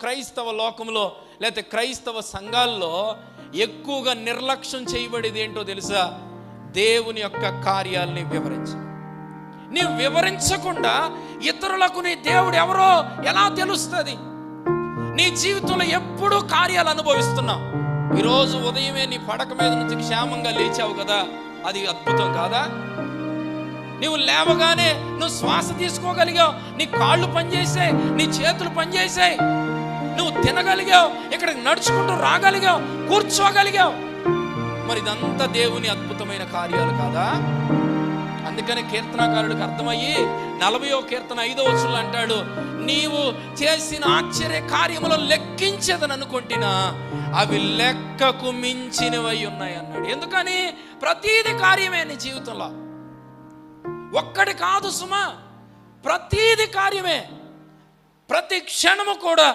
క్రైస్తవ లోకంలో లేకపోతే క్రైస్తవ సంఘాల్లో ఎక్కువగా నిర్లక్ష్యం చేయబడేది ఏంటో తెలుసా? దేవుని యొక్క కార్యాలని వివరించడం. నీవు వివరించకుండా ఇతరులకు నీ దేవుడు ఎవరో ఎలా తెలుస్తుంది? నీ జీవితంలో ఎప్పుడూ కార్యాలు అనుభవిస్తున్నావు. ఈరోజు ఉదయమే నీ పడక మీద నుంచి క్షేమంగా లేచావు కదా, అది అద్భుతం కాదా? నువ్వు లేవగానే నువ్వు శ్వాస తీసుకోగలిగావు, నీ కాళ్ళు పనిచేసాయి, నీ చేతులు పనిచేసాయి, నువ్వు తినగలిగావు, ఇక్కడికి నడుచుకుంటూ రాగలిగావు, కూర్చోగలిగావు. మరి ఇదంతా దేవుని అద్భుతమైన కార్యాలు కాదా? అందుకని కీర్తనాకారుడికి అర్థమయ్యి 40వ కీర్తన 5వ వచనంలో అంటాడు, నీవు చేసిన ఆశ్చర్య కార్యములో లెక్కించదని అనుకుంటున్నా అవి లెక్కకు మించినవై ఉన్నాయి అన్నాడు. ఎందుకని? ప్రతీది కార్యమే నీ జీవితంలో, ఒక్కడి కాదు సుమా, ప్రతీది కార్యమే. ప్రతి క్షణము కూడా